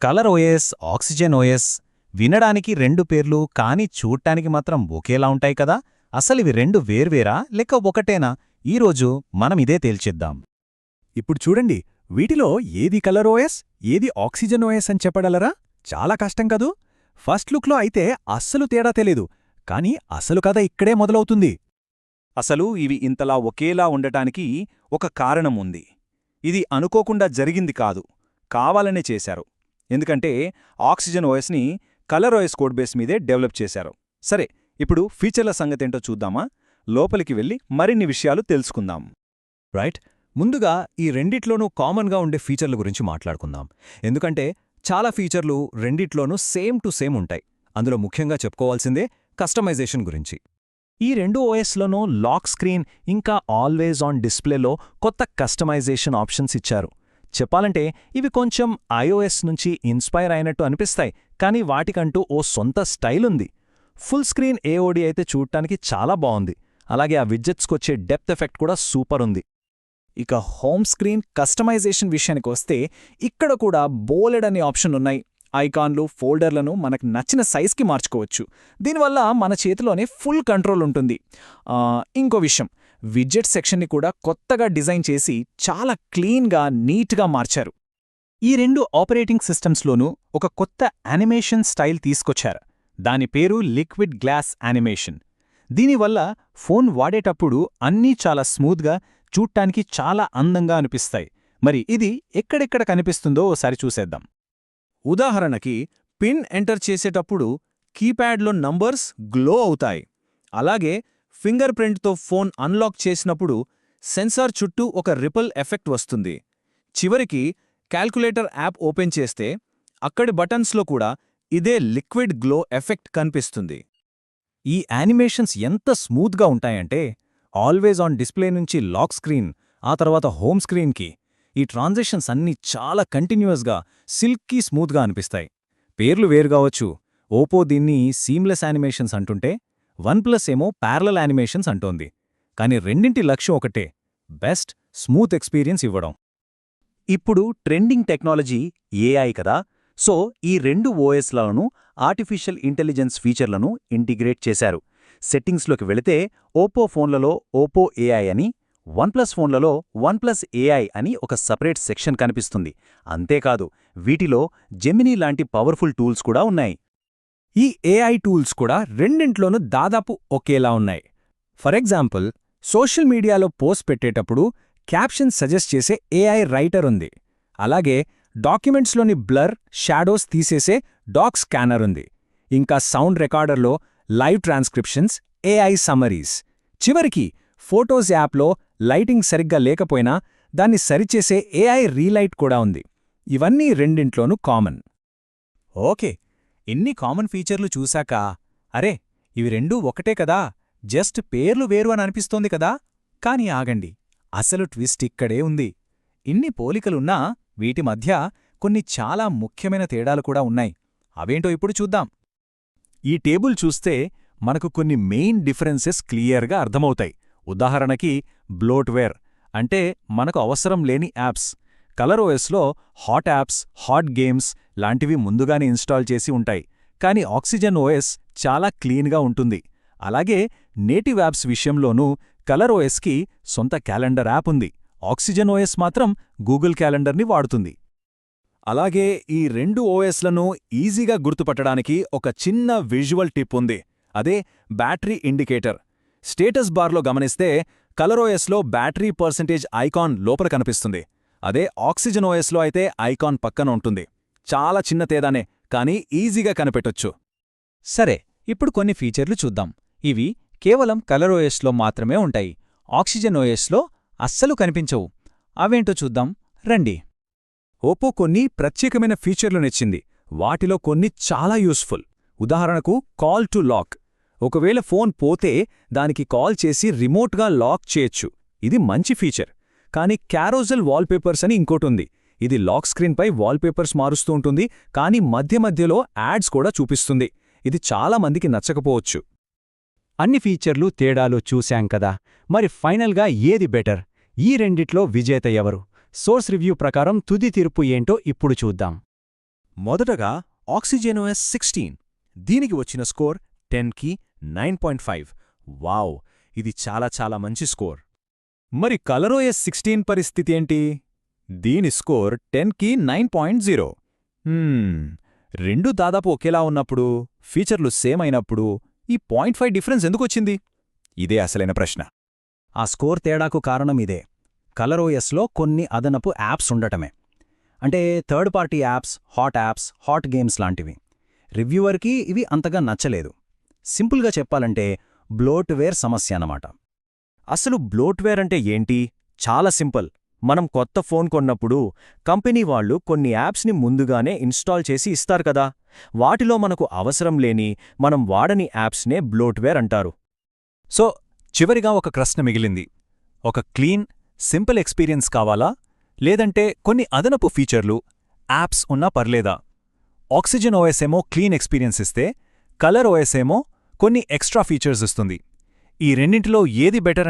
Colour OS, oxygen OS వినడానికి రెండు పేర్లు కానీ చూడ్డానికి మాత్రం ఒకేలా ఉంటాయి కదా. అసలివి రెండు వేర్వేరా లేక ఒకటేనా? ఈరోజు మనమిదే తేల్చేద్దాం. ఇప్పుడు చూడండి, వీటిలో ఏది కలర్ ఓఎస్, ఏది ఆక్సిజన్ ఓఎస్ అని చెప్పగలరా? చాలా కష్టం కదూ. ఫస్ట్ లుక్లో అయితే అస్సలు తేడా తెలీదు, కానీ అసలు కథ ఇక్కడే మొదలవుతుంది. అసలు ఇవి ఇంతలా ఒకేలా ఉండటానికి ఒక కారణం ఉంది. ఇది అనుకోకుండా జరిగింది కాదు, కావాలనే చేశారు. ఎందుకంటే ఆక్సిజన్ ఓఎస్ని కలర్ ఓఎస్ కోడ్బేస్ మీదే డెవలప్ చేశారు. సరే, ఇప్పుడు ఫీచర్ల సంగతేంటో చూద్దామా? లోపలికి వెళ్ళి మరిన్ని విషయాలు తెలుసుకుందాం. రైట్, ముందుగా ఈ రెండిట్లోనూ కామన్గా ఉండే ఫీచర్ల గురించి మాట్లాడుకుందాం. ఎందుకంటే చాలా ఫీచర్లు రెండిట్లోనూ సేమ్ టు సేమ్ ఉంటాయి. అందులో ముఖ్యంగా చెప్పుకోవాల్సిందే కస్టమైజేషన్ గురించి. ఈ రెండు ఓఎస్లోనూ లాక్ స్క్రీన్ ఇంకా ఆల్వేజ్ ఆన్ డిస్ప్లేలో కొత్త కస్టమైజేషన్ ఆప్షన్స్ ఇచ్చారు. చెప్పాలంటే ఇవి కొంచెం ఐఓఎస్ నుంచి ఇన్స్పైర్ అయినట్టు అనిపిస్తాయి, కానీ వాటికంటూ ఓ సొంత స్టైల్ ఉంది. ఫుల్ స్క్రీన్ ఏఓడి అయితే చూడటానికి చాలా బాగుంది. అలాగే ఆ విడ్జెట్స్కొచ్చే డెప్త్ ఎఫెక్ట్ కూడా సూపర్ ఉంది. ఇక హోమ్ స్క్రీన్ కస్టమైజేషన్ విషయానికొస్తే ఇక్కడ కూడా బోలెడన్ని ఆప్షన్లున్నాయి. ఐకాన్లు, ఫోల్డర్లను మనకు నచ్చిన సైజ్కి మార్చుకోవచ్చు. దీనివల్ల మన చేతిలోనే ఫుల్ కంట్రోల్ ఉంటుంది. ఇంకో విషయం, విడ్జెట్ సెక్షన్ని కూడా కొత్తగా డిజైన్ చేసి చాలా క్లీన్గా, నీట్గా మార్చారు. ఈ రెండు ఆపరేటింగ్ సిస్టమ్స్లోనూ ఒక కొత్త యానిమేషన్ స్టైల్ తీసుకొచ్చారు. దాని పేరు లిక్విడ్ గ్లాస్ యానిమేషన్. దీనివల్ల ఫోన్ వాడేటప్పుడు అన్నీ చాలా స్మూత్గా, చూడ్డానికి చాలా అందంగా అనిపిస్తాయి. మరి ఇది ఎక్కడెక్కడ కనిపిస్తుందో ఓసారి చూసేద్దాం. ఉదాహరణకి, పిన్ ఎంటర్ చేసేటప్పుడు కీప్యాడ్లో నంబర్స్ గ్లో అవుతాయి. అలాగే ఫింగర్ ప్రింట్తో ఫోన్ అన్లాక్ చేసినప్పుడు సెన్సార్ చుట్టూ ఒక రిపల్ ఎఫెక్ట్ వస్తుంది. చివరికి క్యాల్కులేటర్ యాప్ ఓపెన్ చేస్తే అక్కడి బటన్స్లో కూడా ఇదే లిక్విడ్ గ్లో ఎఫెక్ట్ కనిపిస్తుంది. ఈ యానిమేషన్స్ ఎంత స్మూత్గా ఉంటాయంటే ఆల్వేజ్ ఆన్ డిస్ప్లే నుంచి లాక్ స్క్రీన్, ఆ తర్వాత హోమ్ స్క్రీన్కి ఈ ట్రాన్సిషన్స్ అన్నీ చాలా కంటిన్యూయస్గా, సిల్కీ స్మూత్గా అనిపిస్తాయి. పేర్లు వేరుగావచ్చు. ఓపో దీన్ని సీమ్లెస్ యానిమేషన్స్ అంటుంటే, వన్ప్లస్ ఏమో ప్యారలల్ యానిమేషన్స్ అంటోంది. కానీ రెండింటి లక్ష్యం ఒకటే, బెస్ట్ స్మూత్ ఎక్స్పీరియన్స్ ఇవ్వడం. ఇప్పుడు ట్రెండింగ్ టెక్నాలజీ ఏఐ కదా. సో ఈ రెండు ఓఎస్లను ఆర్టిఫిషియల్ ఇంటెలిజెన్స్ ఫీచర్లను ఇంటిగ్రేట్ చేశారు. సెట్టింగ్స్లోకి వెళితే ఓపో ఫోన్లలో ఓపో ఏఐ అని, వన్ప్లస్ ఫోన్లలో వన్ప్లస్ ఏఐ అని ఒక సపరేట్ సెక్షన్ కనిపిస్తుంది. అంతేకాదు, వీటిలో జెమినీ లాంటి పవర్ఫుల్ టూల్స్ కూడా ఉన్నాయి. ఈ ఏఐ టూల్స్ కూడా రెండింట్లోనూ దాదాపు ఒకేలా ఉన్నాయి. ఫర్ ఎగ్జాంపుల్, సోషల్ మీడియాలో పోస్ట్ పెట్టేటప్పుడు క్యాప్షన్ సజెస్ట్ చేసే ఏఐ రైటర్ ఉంది. అలాగే డాక్యుమెంట్స్లోని బ్లర్, షాడోస్ తీసేసే డాక్ స్కానర్ ఉంది. ఇంకా సౌండ్ రికార్డర్లో లైవ్ ట్రాన్స్క్రిప్షన్స్, ఏఐ సమ్మరీస్. చివరికి ఫోటోస్ యాప్లో లైటింగ్ సరిగ్గా లేకపోయినా దాన్ని సరిచేసే ఏఐ రీలైట్ కూడా ఉంది. ఇవన్నీ రెండింట్లోనూ కామన్. ఓకే, ఇన్ని కామన్ ఫీచర్లు చూశాక అరే, ఇవి రెండూ ఒకటే కదా, జస్ట్ పేర్లు వేరు అని అనిపిస్తోంది కదా. కాని ఆగండి, అసలు ట్విస్ట్ ఇక్కడే ఉంది. ఇన్ని పోలికలున్నా వీటి మధ్య కొన్ని చాలా ముఖ్యమైన తేడాలు కూడా ఉన్నాయి. అవేంటో ఇప్పుడు చూద్దాం. ఈ టేబుల్ చూస్తే మనకు కొన్ని మెయిన్ డిఫరెన్సెస్ క్లియర్గా అర్థమవుతాయి. ఉదాహరణకి బ్లోట్వేర్ అంటే మనకు అవసరం లేని యాప్స్. కలర్ ఓఎస్లో హాట్ యాప్స్, హాట్ గేమ్స్ లాంటివి ముందుగానే ఇన్స్టాల్ చేసి ఉంటాయి. కానీ ఆక్సిజన్ ఓఎస్ చాలా క్లీన్గా ఉంటుంది. అలాగే నేటివ్ యాప్స్ విషయంలోనూ కలర్ ఓఎస్కి సొంత క్యాలెండర్ యాప్ ఉంది. ఆక్సిజన్ ఓఎస్ మాత్రం గూగుల్ క్యాలెండర్ని వాడుతుంది. అలాగే ఈ రెండు ఓఎస్లను ఈజీగా గుర్తుపట్టడానికి ఒక చిన్న విజువల్ టిప్ ఉంది. అదే బ్యాటరీ ఇండికేటర్. స్టేటస్ బార్లో గమనిస్తే కలర్ ఓఎస్లో బ్యాటరీ పర్సెంటేజ్ ఐకాన్ లోపల కనిపిస్తుంది. అదే ఆక్సిజన్ ఓఎస్లో అయితే ఐకాన్ పక్కన ఉంటుంది. చాలా చిన్న తేడానే, కానీ ఈజీగా కనిపెట్టొచ్చు. సరే, ఇప్పుడు కొన్ని ఫీచర్లు చూద్దాం. ఇవి కేవలం కలర్ ఓఎస్లో మాత్రమే ఉంటాయి. ఆక్సిజన్ ఓఎస్లో అస్సలు కనిపించవు. అవేంటో చూద్దాం రండి. ఓపో కొన్ని ప్రత్యేకమైన ఫీచర్లునిచ్చింది. వాటిలో కొన్ని చాలా యూస్ఫుల్. ఉదాహరణకు కాల్ టు లాక్. ఒకవేళ ఫోన్ పోతే దానికి కాల్ చేసి రిమోట్గా లాక్ చేయొచ్చు. ఇది మంచి ఫీచర్. కానీ క్యారోజల్ వాల్పేపర్స్ అని ఇంకోటుంది. ఇది లాక్ స్క్రీన్పై వాల్పేపర్స్ మారుస్తూ ఉంటుంది, కానీ మధ్య మధ్యలో యాడ్స్ కూడా చూపిస్తుంది. ఇది చాలా మందికి నచ్చకపోవచ్చు. అన్ని ఫీచర్లు, తేడాలు చూశాం కదా. మరి ఫైనల్గా ఏది బెటర్? ఈ రెండిట్లో విజేత ఎవరు? సోర్స్ రివ్యూ ప్రకారం తుది తీర్పు ఏంటో ఇప్పుడు చూద్దాం. మొదటగా ఆక్సిజన్ OS 16. దీనికి వచ్చిన స్కోర్ 10కి 9.5. వావ్, ఇది చాలా చాలా మంచి స్కోర్. మరి కలర్OS 16 పరిస్థితి ఏంటి? దీని స్కోర్ 10కి 9.0. రెండూ దాదాపు ఒకేలా ఉన్నప్పుడు, ఫీచర్లు సేమ్ అయినప్పుడు ఈ 0.5 డిఫరెన్స్ ఎందుకొచ్చింది? ఇదే అసలైన ప్రశ్న. ఆ స్కోర్ తేడాకు కారణం ఇదే. కలర్OSలో కొన్ని అదనపు యాప్స్ ఉండటమే. అంటే third party apps, hot games లాంటివి. రివ్యూవర్కి ఇవి అంతగా నచ్చలేదు. సింపుల్గా చెప్పాలంటే బ్లోట్వేర్ సమస్య అన్నమాట. అసలు బ్లోట్వేర్ అంటే ఏంటి? చాలా సింపుల్. మనం కొత్త ఫోన్ కొన్నప్పుడు కంపెనీ వాళ్ళు కొన్ని యాప్స్ని ముందుగానే ఇన్స్టాల్ చేసి ఇస్తారు కదా, వాటిలో మనకు అవసరం లేని, మనం వాడని యాప్స్నే బ్లోట్వేర్ అంటారు. సో చివరిగా ఒక ప్రశ్న మిగిలింది. ఒక క్లీన్, సింపుల్ ఎక్స్పీరియన్స్ కావాలా, లేదంటే కొన్ని అదనపు ఫీచర్లు, యాప్స్ ఉన్నా పర్లేదా? ఆక్సిజన్ OS ఏమో క్లీన్ ఎక్స్పీరియన్స్ ఇస్తే, కలర్OS ఏమో కొన్ని ఎక్స్ట్రా ఫీచర్స్ ఇస్తుంది. ఈ రెండింటిలో ఏది బెటర్